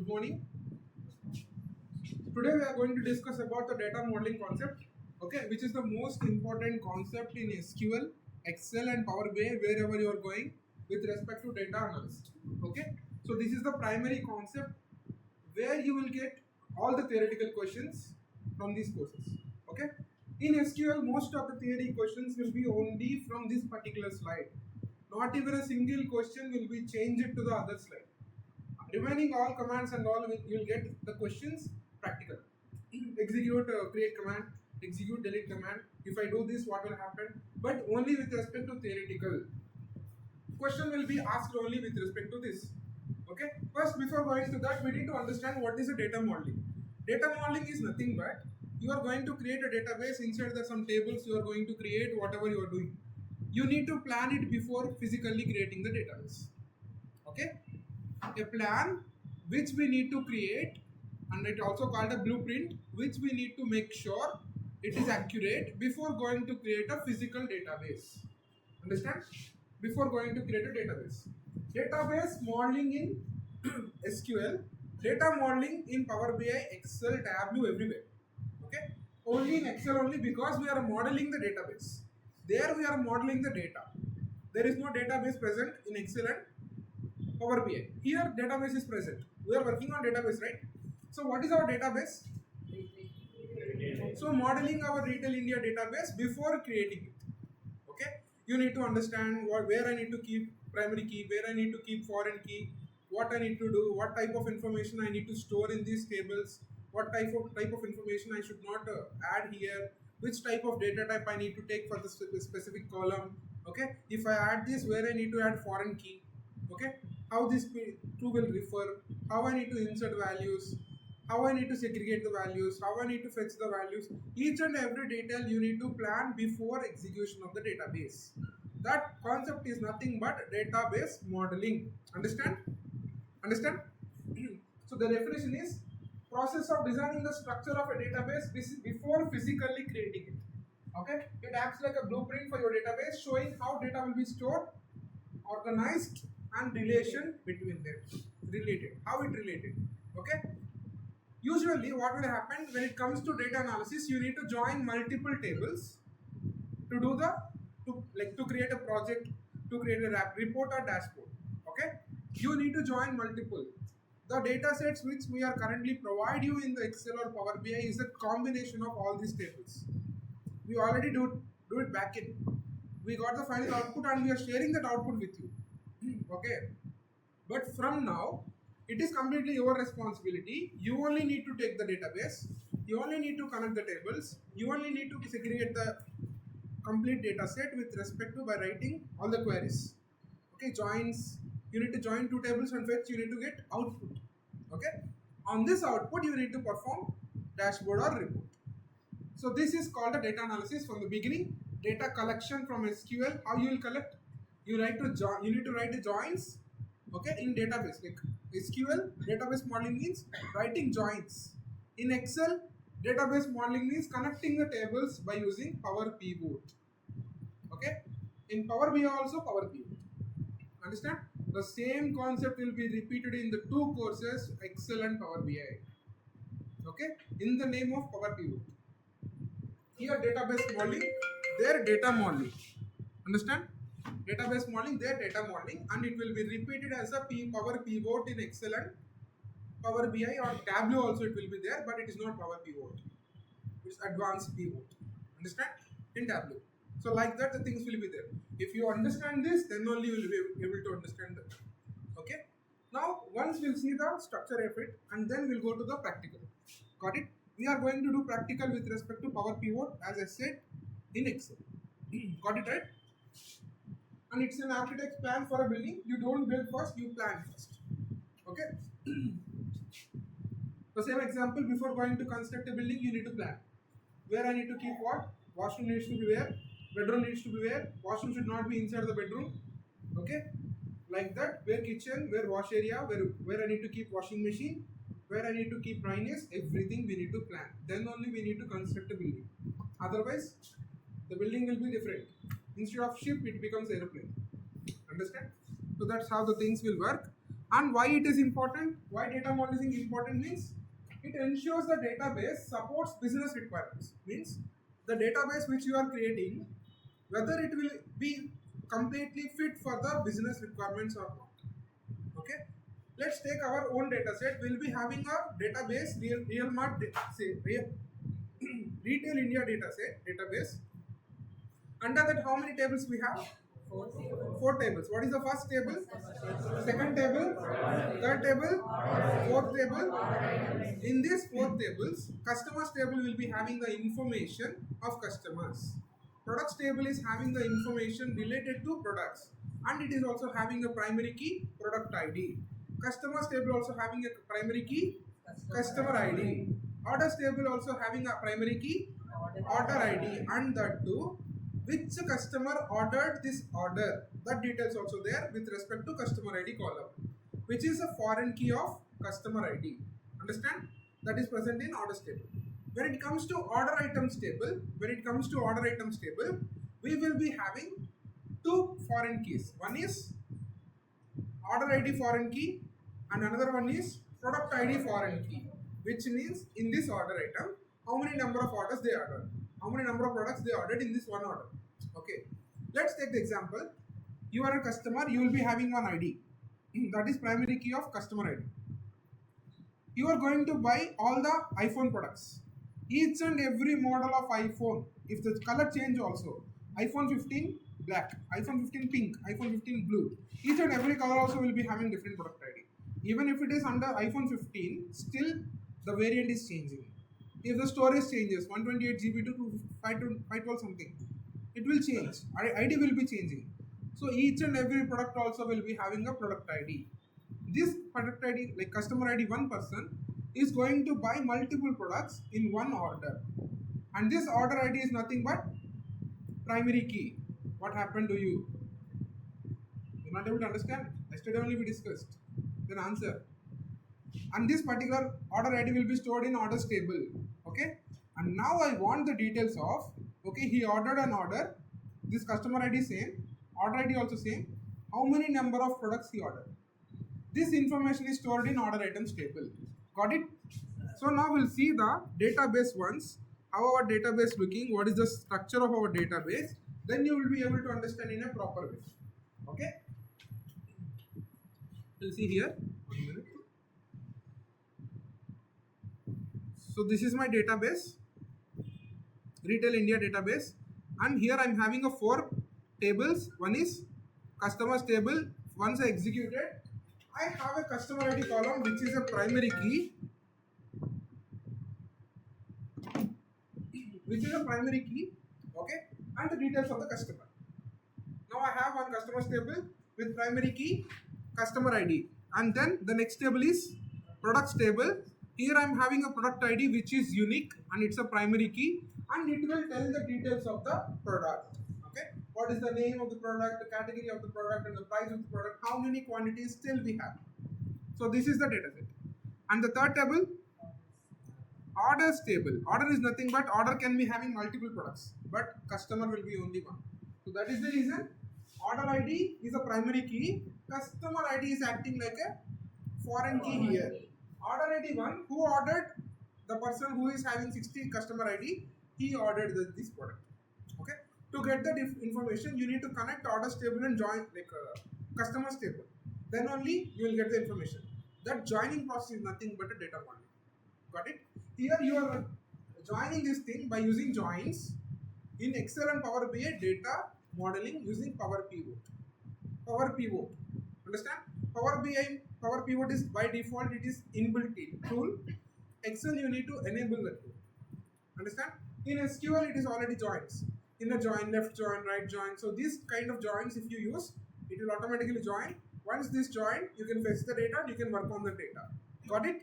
Good morning. Today we are going to discuss about the data modeling concept, okay, which is the most important concept in SQL, Excel, and Power BI wherever you are going with respect to data analysis. Okay, so this is the primary concept where you will get all the theoretical questions from these courses. Okay, in SQL, most of the theory questions will be only from this particular slide. Not even a single question will be changed to the other slide. Remaining all commands and all, you'll get the questions practical. Execute create command, execute delete command. If I do this, what will happen? But only with respect to theoretical. Question will be asked only with respect to this. Okay. First, before going to that, we need to understand what is a data modeling. Data modeling is nothing but you are going to create a database. Inside there some tables you are going to create whatever you are doing. You need to plan it before physically creating the database. Okay, a plan which we need to create, and it also called a blueprint, which we need to make sure it is accurate before going to create a physical database. Understand? Before going to create a database modeling in SQL, data modeling in Power BI, Excel, Tableau, everywhere. Okay, only in Excel only, because we are modeling the database. There we are modeling the data. There is no database present in Excel and Power BI. Here database is present. We are working on database, right? So what is our database? So modeling our Retail India database before creating it. Okay. You need to understand where I need to keep primary key, where I need to keep foreign key, what I need to do, what type of information I need to store in these tables, what type of information I should not add here, which type of data type I need to take for the specific column. Okay. If I add this, where I need to add foreign key. Okay, how this two will refer, how I need to insert values, how I need to segregate the values, how I need to fetch the values. Each and every detail you need to plan before execution of the database. That concept is nothing but database modeling. Understand? So the definition is process of designing the structure of a database before physically creating it. Okay, it acts like a blueprint for your database, showing how data will be stored, organized, and relation between them, how it related. Okay, usually what will happen when it comes to data analysis, you need to join multiple tables to do to create a project, to create a report or dashboard. Okay, you need to join multiple. The data sets which we are currently provide you in the Excel or Power BI is a combination of all these tables. We already do it back in. We got the final output and we are sharing that output with you. Okay, but from now it is completely your responsibility. You only need to take the database, you only need to connect the tables, you only need to segregate the complete data set with respect to by writing all the queries. Okay, joins, you need to join two tables and fetch, you need to get output. Okay, on this output you need to perform dashboard or report. So this is called a data analysis from the beginning. Data collection from SQL. How you will collect? You need to write the joins. Okay, in database, like SQL database modeling means writing joins. In Excel, database modeling means connecting the tables by using Power Pivot. Okay, in Power BI also Power Pivot. Understand? The same concept will be repeated in the two courses, Excel and Power BI. Okay, in the name of Power Pivot. Here database modeling, there data modeling. Understand? Database modeling, there data modeling, and it will be repeated as a Power Pivot in Excel and Power BI, or Tableau also it will be there, but it is not Power Pivot. It's advanced pivot. Understand? In Tableau. So like that the things will be there. If you understand this, then only you will be able to understand that. Okay? Now once we'll see the structure of it, and then we'll go to the practical. Got it? We are going to do practical with respect to Power Pivot, as I said, in Excel. Got it, right? And it's an architect's plan for a building. You don't build first, you plan first. Okay? The same example, before going to construct a building, you need to plan. Where I need to keep what? Washroom needs to be where? Bedroom needs to be where? Washroom should not be inside the bedroom. Okay? Like that, where kitchen, where wash area, where I need to keep washing machine, where I need to keep dryness, everything we need to plan. Then only we need to construct a building. Otherwise, the building will be different. Instead of ship, it becomes aeroplane. Understand? So that's how the things will work. And why it is important? Why data modeling is important means it ensures the database supports business requirements. Means the database which you are creating, whether it will be completely fit for the business requirements or not. Okay. Let's take our own data set. We'll be having a database, retail India data set database. Under that, how many tables we have? Four tables. What is the first table? Second table, third table, fourth table. In these four tables, customers table will be having the information of customers. Products table is having the information related to products, and it is also having a primary key, product ID. Customers table also having a primary key, customer ID. Orders table also having a primary key, order ID, and that too which customer ordered this order. That details also there with respect to customer ID column, which is a foreign key of customer ID. Understand? That is present in orders table. When it comes to order items table, we will be having two foreign keys. One is order ID foreign key and another one is product ID foreign key, which means in this order item, how many number of orders they ordered, how many number of products they ordered in this one order. Okay, let's take the example. You are a customer, you will be having one ID, that is primary key of customer ID. You are going to buy all the iPhone products, each and every model of iPhone. If the color change also, iPhone 15 black, iPhone 15 pink, iPhone 15 blue, each and every color also will be having different product ID. Even if it is under iPhone 15, still the variant is changing. If the storage changes 128 GB to 512 something, it will change. ID will be changing. So each and every product also will be having a product ID. This product ID, like customer ID, one person is going to buy multiple products in one order, and this order ID is nothing but primary key. What happened to you? You're not able to understand? Yesterday only we discussed. Then answer. And this particular order ID will be stored in orders table. Okay. And now I want the details of, okay, he ordered an order. This customer ID same, order ID also same. How many number of products he ordered? This information is stored in order items table. Got it? So now we'll see the database once. How our database looking, what is the structure of our database, then you will be able to understand in a proper way. Okay? We'll see here. 1 minute. So this is my database, Retail India database, and here I'm having a 4 tables. One is customers table. Once I executed, I have a customer ID column which is a primary key, okay, and the details of the customer. Now I have one customers table with primary key, customer ID, and then the next table is products table. Here I am having a product ID which is unique and it's a primary key, and it will tell the details of the product. Okay, what is the name of the product, the category of the product, and the price of the product, how many quantities still we have. So this is the data set. And the third table, orders table. Order is nothing but order can be having multiple products, but customer will be only one. So that is the reason order ID is a primary key, customer ID is acting like a foreign key here. Order ID 1, who ordered, the person who is having 60 customer ID, he ordered this product. Okay, to get that information you need to connect orders table and join like customers table, then only you will get the information. That joining process is nothing but a data modeling. Got it? Here you are joining this thing by using joins. In Excel and Power BI, data modeling using Power Pivot. Power Pivot. Understand? Power BI, Power Pivot is by default, it is inbuilt tool. Excel you need to enable that tool. Understand? In SQL it is already joins. In a join, left join, right join. So these kind of joins if you use, it will automatically join. Once this join, you can fetch the data, you can work on the data. Got it?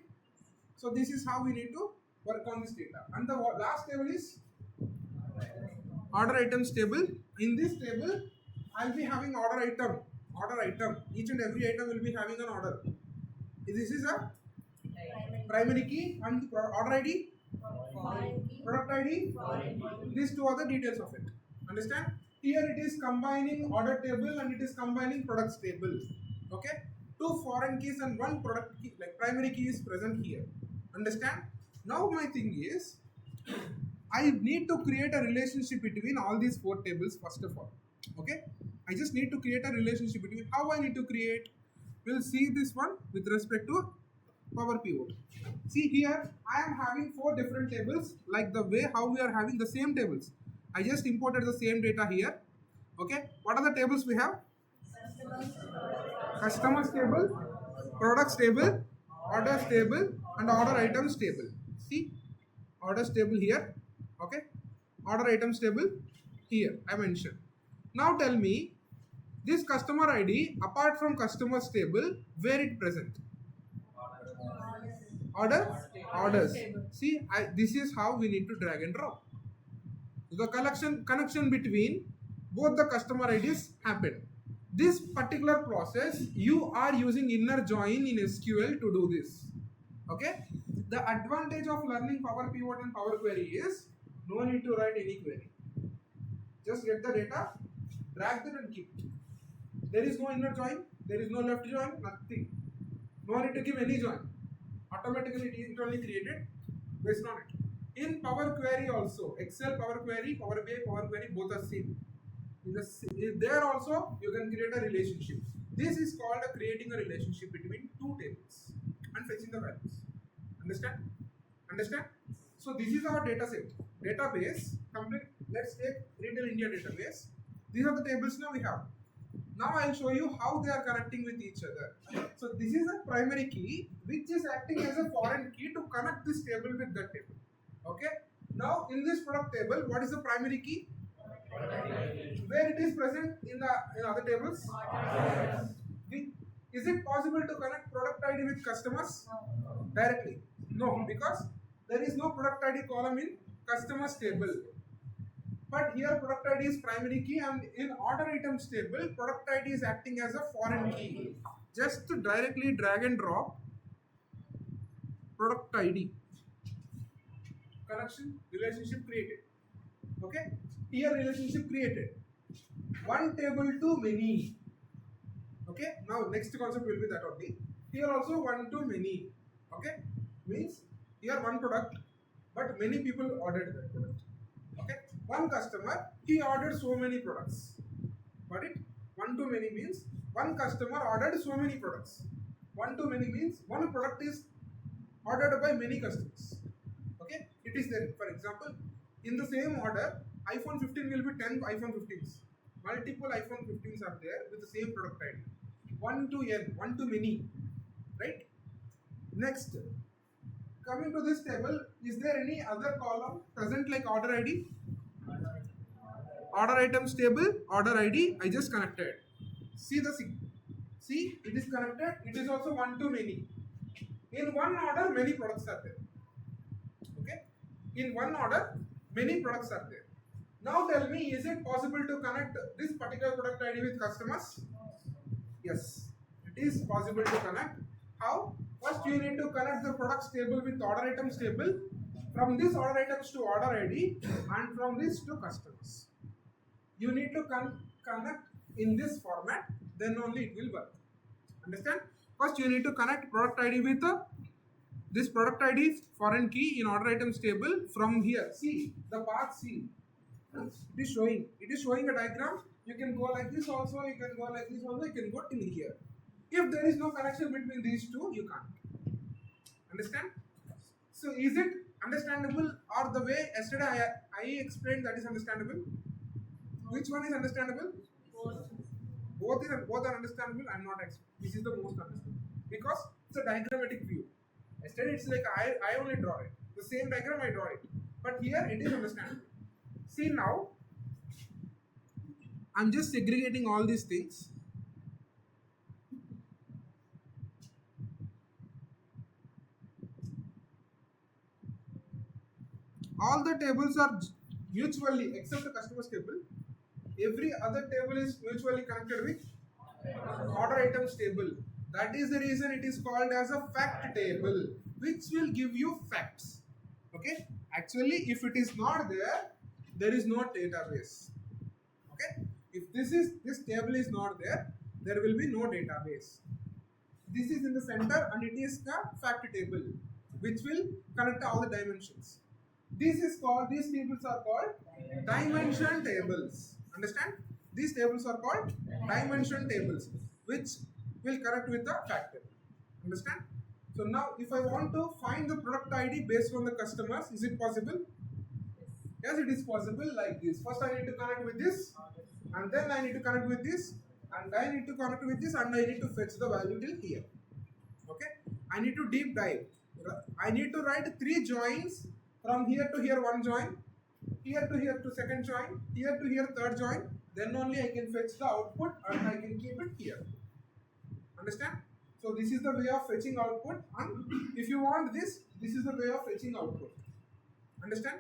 So this is how we need to work on this data. And the last table is order items table. In this table, I'll be having order item. Each and every item will be having an order. This is a primary key and order ID, product ID. These two are the details of it. Understand? Here it is combining order table and it is combining products table. Okay. two foreign keys and one product key, like primary key is present here. Understand? Now my thing is, I need to create a relationship between all these four tables first of all. Okay, I just need to create a relationship between. How I need to create? We'll see this one with respect to Power Pivot. See here, I am having four different tables, like the way how we are having the same tables. I just imported the same data here. Okay, what are the tables we have? Customers table, products table, orders table, and order items table. See, orders table here. Okay, order items table here. I mentioned. Now tell me, this customer ID apart from customers table, where it present? Orders. See, this is how we need to drag and drop. The connection between both the customer IDs happen. This particular process, you are using inner join in SQL to do this. Okay. The advantage of learning Power Pivot and Power Query is no need to write any query. Just get the data, drag it and keep it. There is no inner join, there is no left join, nothing. No need to give any join. Automatically it is only created based on it. In Power Query also, Excel Power Query, Power BI Power Query, both are same. There also you can create a relationship. This is called creating a relationship between two tables and fetching the values. Understand? Understand? So this is our data set. Database, complete. Let's take Retail India database. These are the tables now we have. Now I will show you how they are connecting with each other. So this is a primary key which is acting as a foreign key to connect this table with that table. Okay. Now in this product table, what is the primary key? Where it is present in other tables? Is it possible to connect product ID with customers directly? No, because there is no product ID column in customers table. But here product ID is primary key, and in order items table, product ID is acting as a foreign key. Just to directly drag and drop product ID. Connection, relationship created. Okay, here relationship created. One table to many. Okay, now next concept will be that only. Here also one to many. Okay, means here one product, but many people ordered that product. Okay, one customer, he ordered so many products. Got it? One to many means one customer ordered so many products. One to many means one product is ordered by many customers. Okay, it is there. For example, in the same order, iPhone 15 will be 10 iPhone 15s. Multiple iPhone 15s are there with the same product ID. One to n, one to many. Right? Next, coming to this table, is there any other column present like order ID? Order items table, order ID, I just connected. See see, it is connected. It is also one to many. In one order, many products are there. Okay? In one order, many products are there. Now tell me, is it possible to connect this particular product ID with customers? Yes, it is possible to connect. How? First, you need to connect the products table with order items table. From this order items to order ID, and from this to customers. You need to connect in this format, then only it will work. Understand? First, you need to connect product ID with this product ID foreign key in order items table from here. See the path. See, it is showing a diagram. You can go like this also. You can go like this also. You can go till here. If there is no connection between these two, you can't. Understand? So is it understandable, or the way yesterday I explained that is understandable? Which one is understandable? Both are understandable. I'm not explaining. This is the most understandable because it's a diagrammatic view. Yesterday it's like I only draw it. The same diagram I draw it. But here it is understandable. See now, I'm just segregating all these things. All the tables are mutually, except the customers table, every other table is mutually connected with order items table. That is the reason it is called as a fact table, which will give you facts. Okay, actually if it is not there, there is no database. Okay, if this table is not there, there will be no database. This is in the center and it is the fact table which will connect all the dimensions. These tables are called dimension tables. Understand? These tables are called dimension tables which will connect with the fact table. Understand? So now if I want to find the product ID based on the customers, is it possible? Yes, it is possible like this. First I need to connect with this and then I need to connect with this and I need to connect with this and I need to fetch the value till here. Okay, I need to deep dive. I need to write 3 joins from here to here, 1 join, here to here to second join, here to here third join. Then only I can fetch the output and I can keep it here. Understand? So this is the way of fetching output, and if you want this is the way of fetching output. Understand?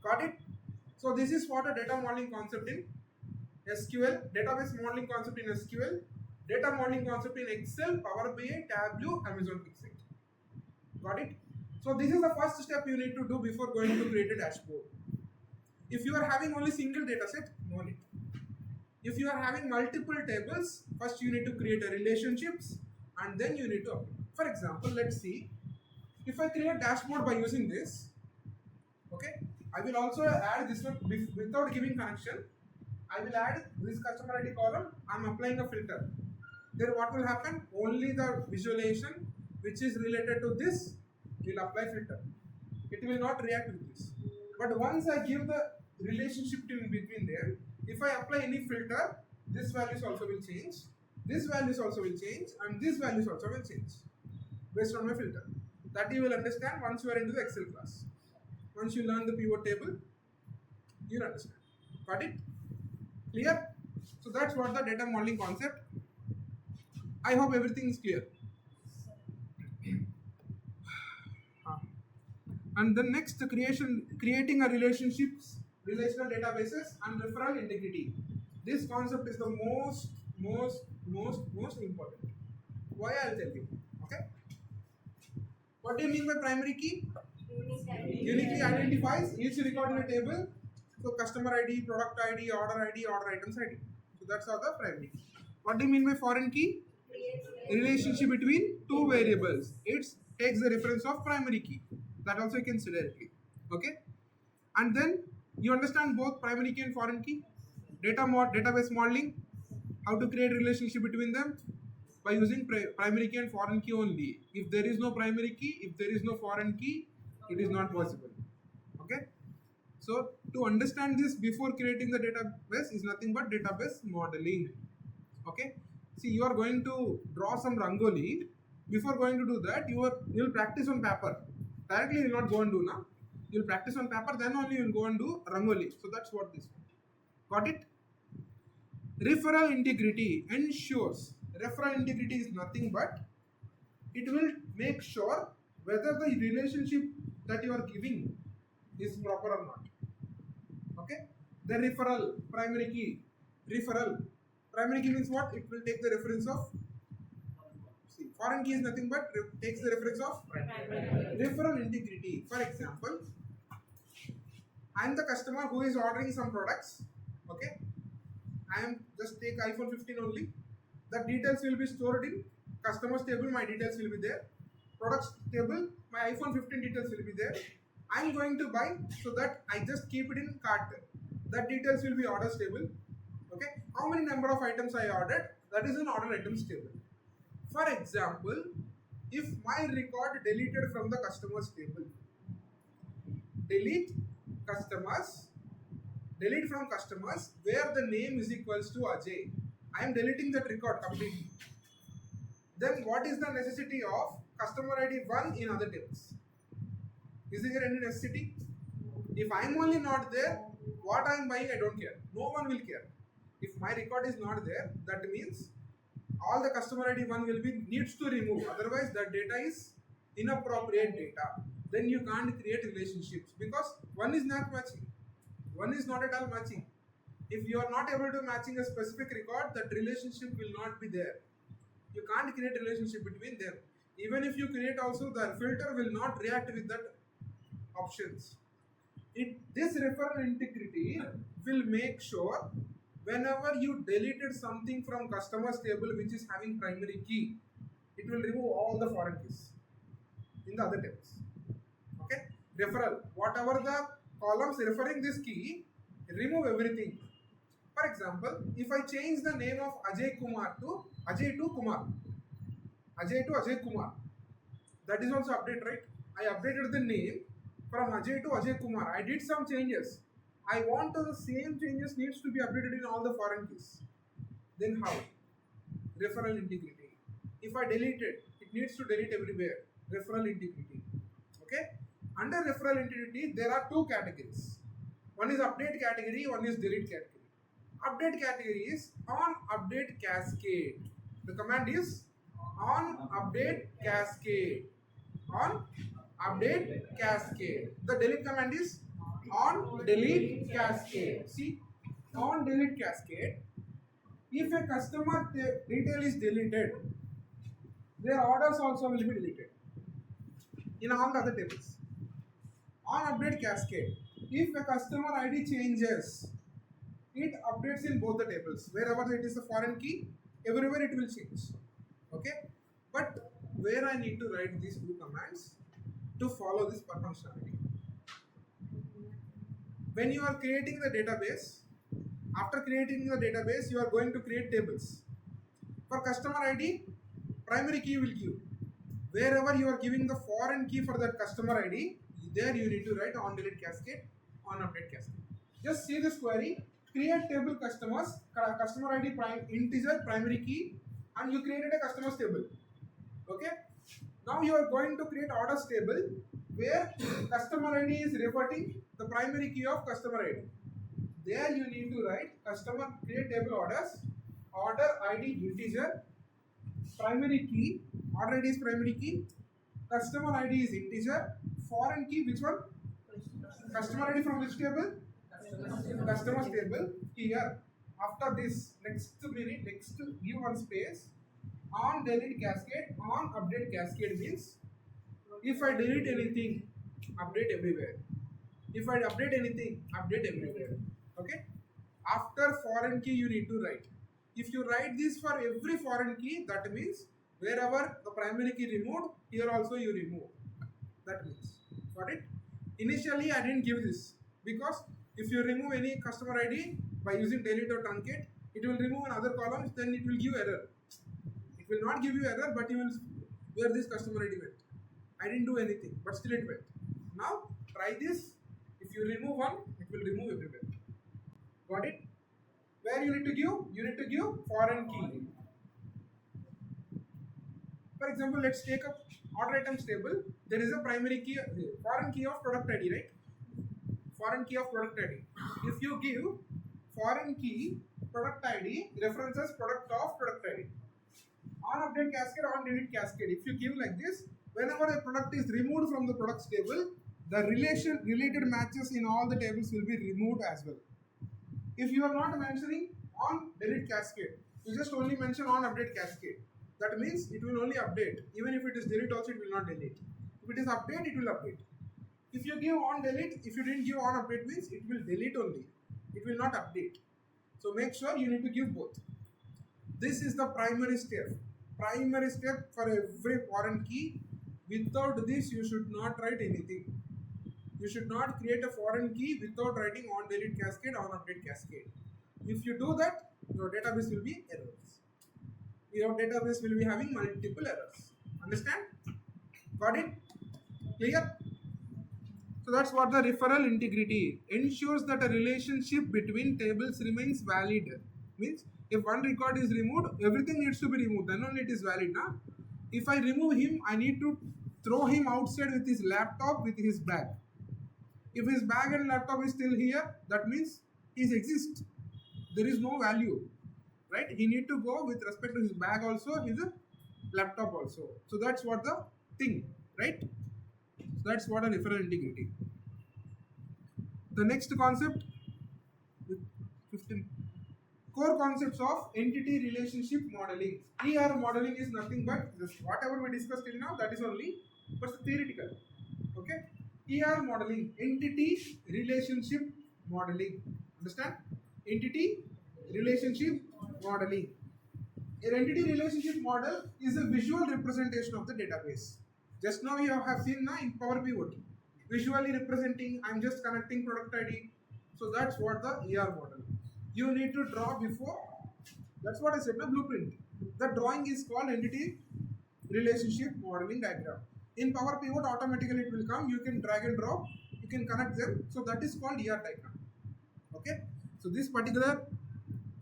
Got it? So this is what a data modeling concept in SQL, database modeling concept in SQL, data modeling concept in Excel, Power BI, Tableau, Amazon Pixel. Got it? So this is the first step you need to do before going to create a dashboard. If you are having only single data set, no need. If you are having multiple tables, first you need to create a relationships and then you need to upload. For example, let's see. If I create a dashboard by using this, okay, I will also add this one without giving connection. I will add this customer ID column. I am applying a filter. Then what will happen? Only the visualization which is related to this will apply filter. It will not react with this. But once I give the relationship in between there, if I apply any filter, this values also will change, this values also will change, and this values also will change based on my filter. That you will understand once you are into the Excel class. Once you learn the pivot table, you will understand. Got it? Clear? So that's what the data modeling concept. I hope everything is clear. And the next, creating a relational databases and referral integrity. This concept is the most important. Why? I'll tell you. Okay. What do you mean by primary key? Uniquely identifies each record in a table. So customer ID, product ID, order items ID. So that's how the primary key. What do you mean by foreign key? Relationship between two variables. It takes the reference of primary key. That also you can see directly. Okay. And then you understand both primary key and foreign key. Database modeling. How to create relationship between them by using primary key and foreign key only. If there is no primary key, if there is no foreign key, it is not possible. Okay. So to understand this before creating the database is nothing but database modeling. Okay. See, you are going to draw some rangoli. Before going to do that, you will practice on paper. Directly you will not go and do now. You will practice on paper, then only you will go and do rangoli. So that's what this one. Got it? Referral integrity ensures. Referral integrity is nothing but it will make sure whether the relationship that you are giving is proper or not. Okay? The referral, primary key, referral. Primary key means what? It will take the reference of, see, foreign key is nothing but takes the reference of referral integrity. For example, I am the customer who is ordering some products. Okay? I am just take iPhone 15 only. The details will be stored in customers table, my details will be there. Products table, my iPhone 15 details will be there. I am going to buy, so that I just keep it in cart. That details will be orders table. Okay, how many number of items I ordered, that is an order items table. For example, if my record deleted from the customers table, delete from customers where the name is equals to Ajay. I am deleting that record completely. Then what is the necessity of customer ID 1 in other tables? Is there any necessity? If I am only not there, what I am buying I don't care. No one will care. If my record is not there, that means all the customer ID 1 will be needs to remove. Otherwise, that data is inappropriate data. Then you can't create relationships because one is not matching. One is not at all matching. If you are not able to matching a specific record, that relationship will not be there. You can't create relationship between them. Even if you create also, the filter will not react with that options. This referral integrity will make sure whenever you deleted something from customers table which is having primary key, it will remove all the foreign keys in the other tables. Okay, referral, whatever the columns referring this key, remove everything. For example, if I change the name of Ajay Kumar to Ajay to Kumar, Ajay to Ajay Kumar, that is also update, right? I updated the name from Ajay to Ajay Kumar. I did some changes. I want the same changes needs to be updated in all the foreign keys. Then how? Referral integrity. If I delete it, it needs to delete everywhere. Referral integrity. Okay? Under referral integrity, there are two categories. One is update category, one is delete category. Update category is on update cascade. The command is on update cascade. On update cascade. The delete command is on delete cascade. See, on delete cascade, if a customer detail is deleted, their orders also will be deleted in all the other tables. On update cascade, if a customer ID changes, it updates in both the tables. Wherever it is a foreign key, everywhere it will change. Okay, but where I need to write these two commands to follow this functionality. When you are creating the database, after creating the database, you are going to create tables. For customer ID, primary key will give. Wherever you are giving the foreign key for that customer ID, there you need to write on delete cascade, on update cascade. Just see this query, create table customers, customer ID integer primary key, and you created a customers table. Okay. Now you are going to create orders table where customer ID is reverting the primary key of customer ID. There you need to write customer create table orders, order ID integer, primary key, order ID is primary key, customer ID is integer, foreign key which one? Customer ID from which table? Customers table. Here, after this, next give one space, on delete cascade, on update cascade means if I delete anything, update everywhere. If I update anything, update everywhere. Okay? After foreign key you need to write. If you write this for every foreign key, that means wherever the primary key removed, here also you remove. That means, got it? Initially I didn't give this because if you remove any customer ID by using delete or truncate, it will remove another columns, then it will give error. It will not give you error, but you will where this customer ID went. I didn't do anything, but still it went. Now try this. If you remove one, it will remove everywhere. Got it? Where you need to give? You need to give foreign key. For example, let's take a order items table. There is a primary key, foreign key of product ID, right? Foreign key of product ID. If you give foreign key product ID references product of product ID. On update cascade, on delete cascade. If you give like this, whenever a product is removed from the products table, the related matches in all the tables will be removed as well. If you are not mentioning on delete cascade, you just only mention on update cascade. That means it will only update. Even if it is delete also, it will not delete. If it is update, it will update. If you give on delete, if you didn't give on update means it will delete only. It will not update. So make sure you need to give both. This is the primary step. Primary step for every foreign key. Without this, you should not write anything. You should not create a foreign key without writing on delete cascade, on update cascade. If you do that, your database will be errors. Your database will be having multiple errors. Understand? Got it? Clear? So that's what the referral integrity ensures that a relationship between tables remains valid. Means if one record is removed, everything needs to be removed. Then only it is valid. Nah? If I remove him, I need to throw him outside with his laptop, with his bag. If his bag and laptop is still here, that means he exists. There is no value, right? He need to go with respect to his bag also, his laptop also. So that's what the thing, right? So that's what a referral integrity. The next concept, 15 core concepts of entity relationship modeling. ER modeling is nothing but this, whatever we discussed till now, that is only but theoretical. Okay? ER modeling, entity relationship modeling. Understand? Entity relationship modeling. An entity relationship model is a visual representation of the database. Just now you have seen na in Power Pivot, visually representing. I'm just connecting product ID. So that's what the ER model. You need to draw before. That's what I said. Na blueprint. The drawing is called entity relationship modeling diagram. In Power Pivot, automatically it will come. You can drag and drop. You can connect them. So that is called ER diagram. Okay. So this particular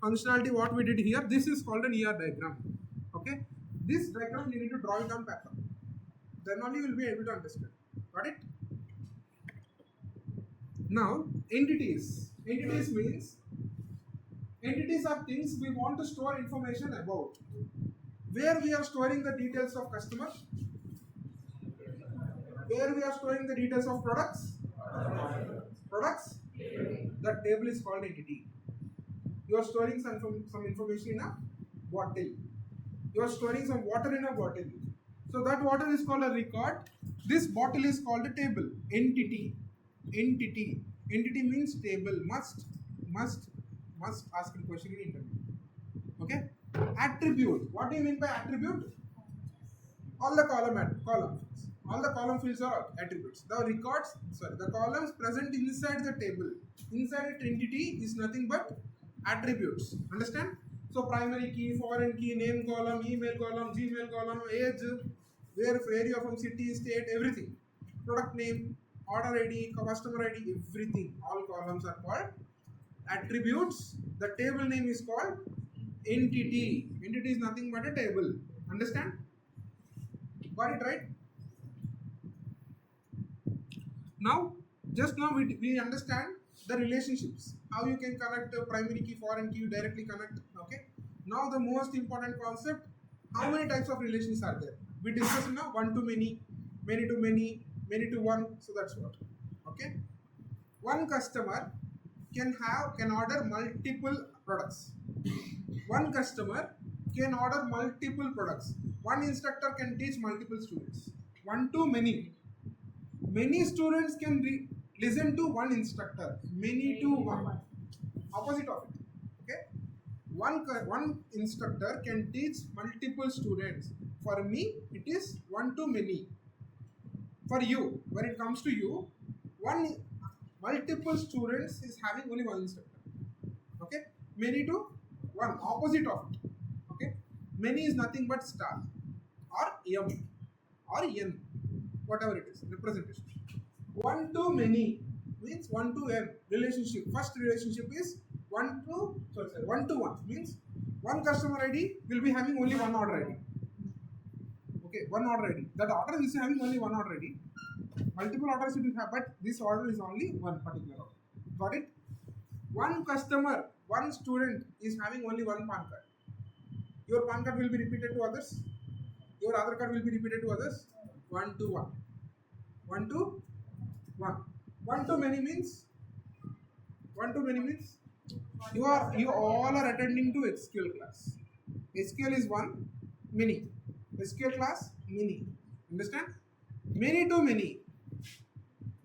functionality what we did here, this is called an ER diagram. Okay, this diagram you need to draw it on paper, then only you will be able to understand. Got it? Now entities means entities are things we want to store information about. Where we are storing the details of customers, where we are storing the details of products, that table is called entity. You are storing some information in a bottle. You are storing some water in a bottle. So that water is called a record. This bottle is called a table. Entity means table. Must ask a question in interview. Okay. Attribute. What do you mean by attribute? All the columns. All the column fields are attributes. The columns present inside the table, inside an entity is nothing but attributes. Understand? So primary key, foreign key, name column, email column, Gmail column, age, where you are from, city, state, everything. Product name, order ID, customer ID, everything. All columns are called attributes. The table name is called entity. Entity is nothing but a table. Understand? Got it right? Now, just now we understand the relationships. How you can connect a primary key, foreign key, you directly connect. Okay. Now the most important concept, how many types of relations are there? We discussed now one to many, many to many, many to one. So that's what. Okay. One customer can order multiple products. One customer can order multiple products. One instructor can teach multiple students. One to many. Many students can listen to one instructor. Many to one. Opposite of it. Okay. One instructor can teach multiple students. For me, it is one to many. For you, when it comes to you, multiple students is having only one instructor. Okay. Many to one. Opposite of it. Okay. Many is nothing but star or m or n, whatever it is, representation. One to many means one to n relationship. First relationship is one to one means one customer ID will be having only one order ID. Okay, one order ID. That order is having only one order ID. Multiple orders you have, but this order is only one particular order. Got it? One customer, one student is having only one PAN card. Your PAN card will be repeated to others. Your Aadhaar card will be repeated to others. One to one. One to one. One to many means you all are attending to SQL class. SQL is one, many. SQL class, many. Understand? Many to many.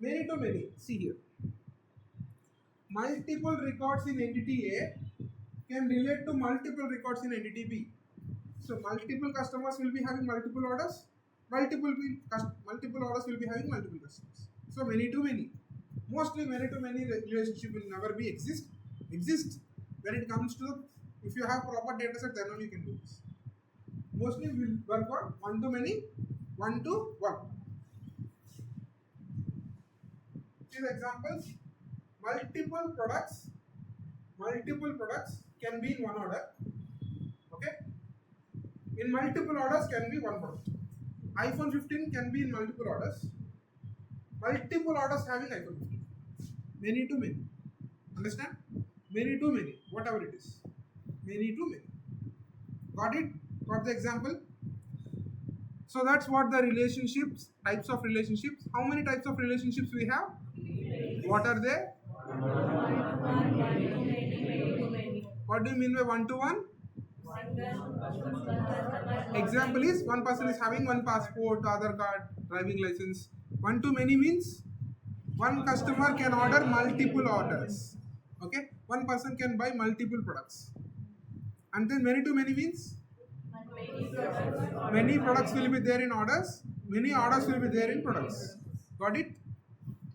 Many to many. See here. Multiple records in entity A can relate to multiple records in entity B. So multiple customers will be having multiple orders. Multiple orders will be having multiple customers. So many to many. Mostly many to many relationship will never be exist when it comes to, if you have proper data set, then only you can do this. Mostly we will work on one to many, one to one. These examples, multiple products can be in one order. Okay. In multiple orders can be one product. iPhone 15 can be in multiple orders. Multiple orders having iPhone 15. Many to many. Understand? Many to many. Whatever it is. Many to many. Got it? Got the example? So that's what the relationships, types of relationships. How many types of relationships we have? What are they? What do you mean by one to one? Example is one person is having one passport, Aadhaar card, driving license. One to many means one customer can order multiple orders. Okay, one person can buy multiple products. And then many to many means Many products will be there in orders. Many orders will be there in products. Got it?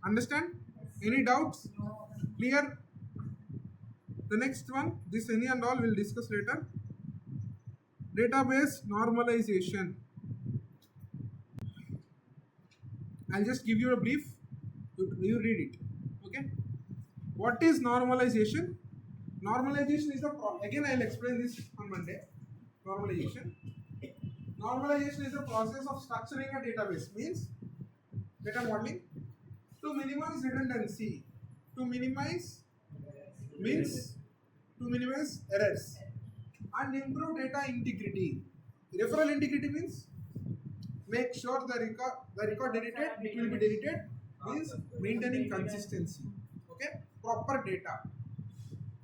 Understand? Any doubts? Clear? The next one, this any and all we'll discuss later. Database normalization. I'll just give you a brief. You read it. Okay? What is normalization? Normalization is again I'll explain this on Monday. Normalization. Normalization is the process of structuring a database. Means data modeling to minimize redundancy. To minimize means to minimize errors and improve data integrity. Referral integrity means make sure the record deleted, it will be deleted, means maintaining consistency. Okay, proper data.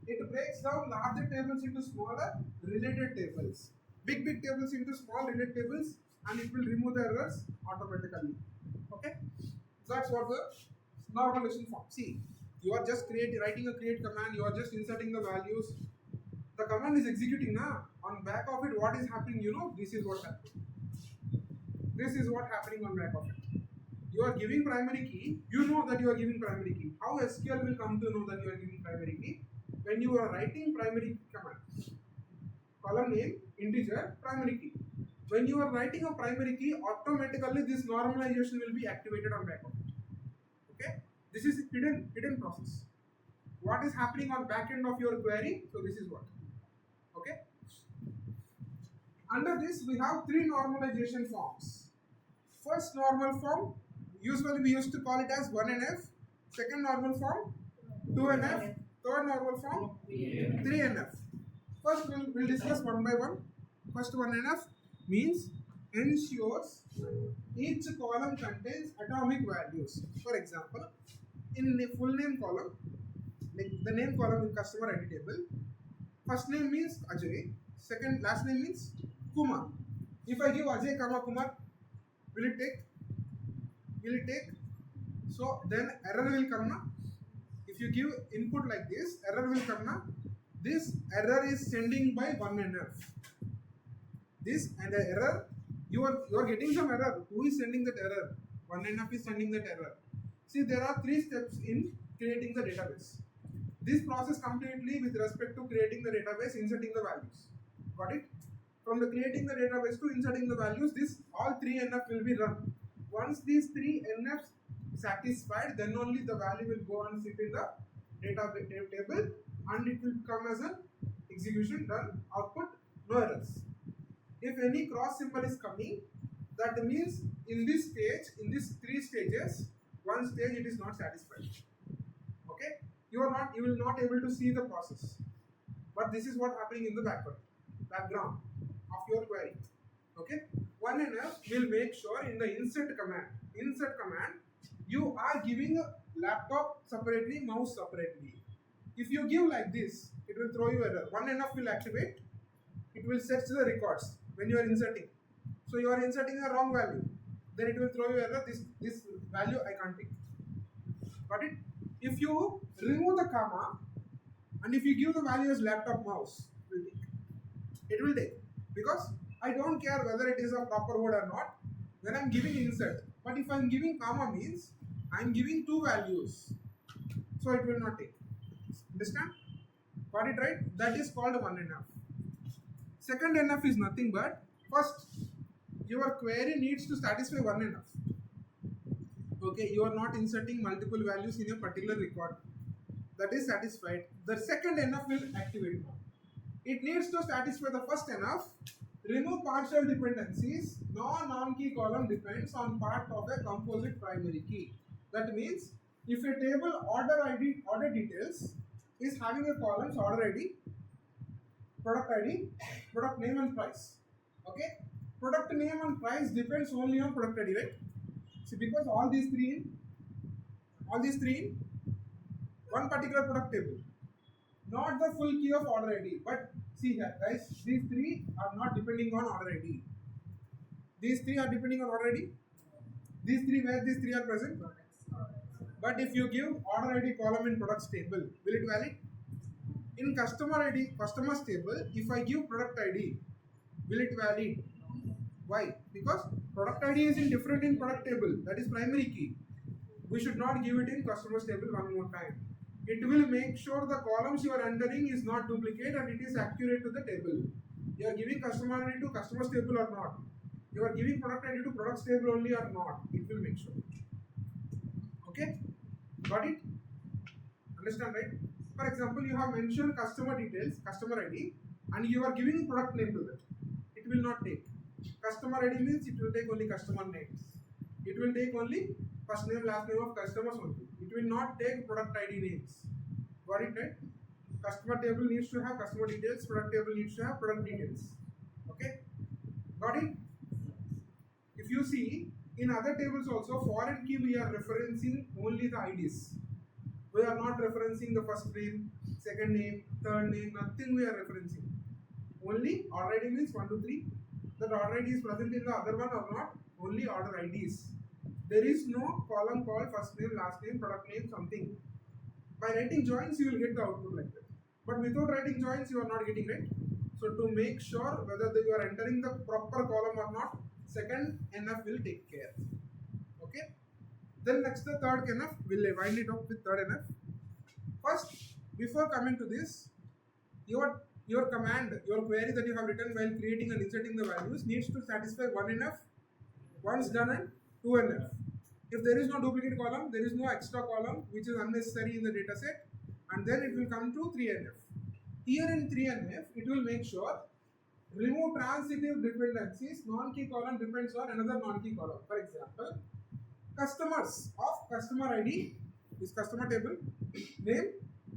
It breaks down larger tables into smaller related tables, big tables into small related tables, and it will remove the errors automatically. Okay, that's what the normalization form. See, you are just writing a create command, you are just inserting the values. The command is executing now. On back of it, what is happening? You know, this is what happening. This is what happening on back of it. You are giving primary key. You know that you are giving primary key. How SQL will come to know that you are giving primary key? When you are writing primary command. Column name, integer, primary key. When you are writing a primary key, automatically this normalization will be activated on back of it. Okay? This is hidden process. What is happening on back end of your query? So this is what. Okay? Under this, we have three normalization forms. First normal form, usually we used to call it as 1NF. Second normal form, 2NF. Third normal form, 3NF. First, we'll discuss one by one. First 1NF means ensures each column contains atomic values. For example, in the full name column, the name column in customer ID table, first name means Ajay, last name means Kumar. If I give Ajay, Kumar, will it take? So then error will come now. If you give input like this, error will come now. This error is sending by 1NF. This and the error, you are getting some error. Who is sending that error? 1NF is sending that error. See, there are three steps in creating the database. This process completely with respect to creating the database, inserting the values. Got it? From the creating the database to inserting the values, this all 3NF will be run. Once these 3NFs satisfied, then only the value will go and sit in the database table and it will come as an execution done, output, no errors. If any cross symbol is coming, that means in this stage, in these three stages, one stage it is not satisfied. Okay? You will not able to see the process. But this is what happening in the background of your query. Okay? 1NF will make sure in the insert command, you are giving a laptop separately, mouse separately. If you give like this, it will throw you error. 1NF will activate, it will search the records when you are inserting. So you are inserting a wrong value, then it will throw you error, this value I can't take. Got it? If you remove the comma and if you give the value as laptop mouse, it will take. Because I don't care whether it is a proper word or not, when I am giving insert. But if I am giving comma means I am giving two values, so it will not take. Understand? Got it right? That is called 1NF. Second NF is nothing but, first, your query needs to satisfy 1NF. Okay, you are not inserting multiple values in a particular record. That is satisfied. The second NF will activate now. It needs to satisfy the first NF. Remove partial dependencies. Non-key column depends on part of a composite primary key. That means if a table order details is having a columns order ID, product name and price. Okay? Product name and price depends only on product ID, right? See, because all these three in one particular product table. Not the full key of order ID, but see here guys, these three are not depending on order ID. These three are depending on order ID. These three, where these three are present. But if you give order ID column in products table, will it valid? In customer ID, customers table, if I give product ID, Will it valid? Why? Because product ID is in different in product table. That is primary key. We should not give it in customers table one more time. It will make sure the columns you are entering is not duplicate and it is accurate to the table. You are giving customer ID to customers table or not. You are giving product ID to products table only or not. It will make sure. Okay? Got it? Understand, right? For example, you have mentioned customer details, customer ID, and you are giving product name to that. It will not take. Customer ID means it will take only customer names. It will take only first name, last name of customers only. It will not take product ID names. Got it, right? Customer table needs to have customer details, product table needs to have product details. Okay? Got it? If you see, in other tables also, foreign key we are referencing only the IDs. We are not referencing the first name, second name, third name, nothing we are referencing. Only order ID means 1, 2, 3. That order ID is present in the other one or not, only order IDs. There is no column called first name, last name, product name, something. By writing joins, you will get the output like that. But without writing joins, you are not getting it. So to make sure whether you are entering the proper column or not, second NF will take care. Okay? Then next the third NF, we'll wind it up with third NF. First, before coming to this, your command, your query that you have written while creating and inserting the values needs to satisfy 1 NF, once done, and 2 NF. If there is no duplicate column, there is no extra column which is unnecessary in the data set, and then it will come to 3 NF. Here in 3 NF, it will make sure remove transitive dependencies, non-key column depends on another non-key column. For example, customers of customer ID is customer table, name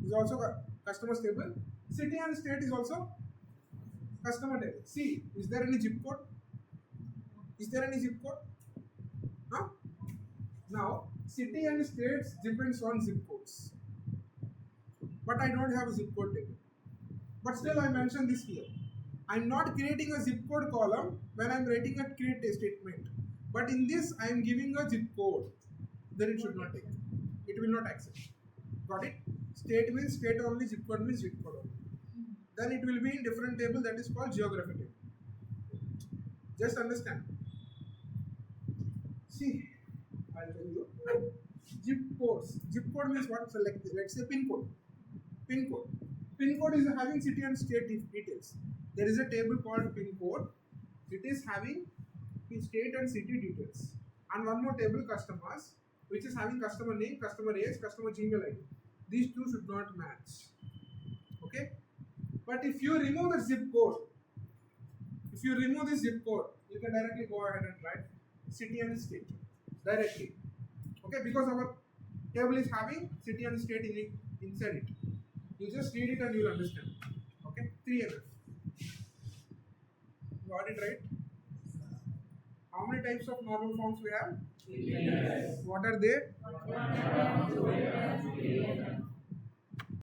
is also customers table, city and state is also customer table. See, is there any zip code? Is there any zip code? Huh? Now, city and states depends on zip codes. But I don't have a zip code table. But still I mentioned this here. I'm not creating a zip code column when I'm writing a create a statement. But in this I am giving a zip code. Then it should not take. It will not accept. Got it? State means state only, zip code means zip code only. Then it will be in different table that is called geography table. Just understand. See, I'll tell you. Zip codes. Zip code means what? So let's say pin code. Pin code. Pin code is having city and state details. There is a table called pin code. It is having state and city details. And one more table, customers, which is having customer name, customer age, customer Gmail ID. These two should not match. Okay? But if you remove the zip code, you can directly go ahead and write city and state directly. Okay? Because our table is having city and state in it, inside it. You just read it and you will understand. Okay? 3 errors. Got it right? How many types of normal forms we have? Yes. What are they?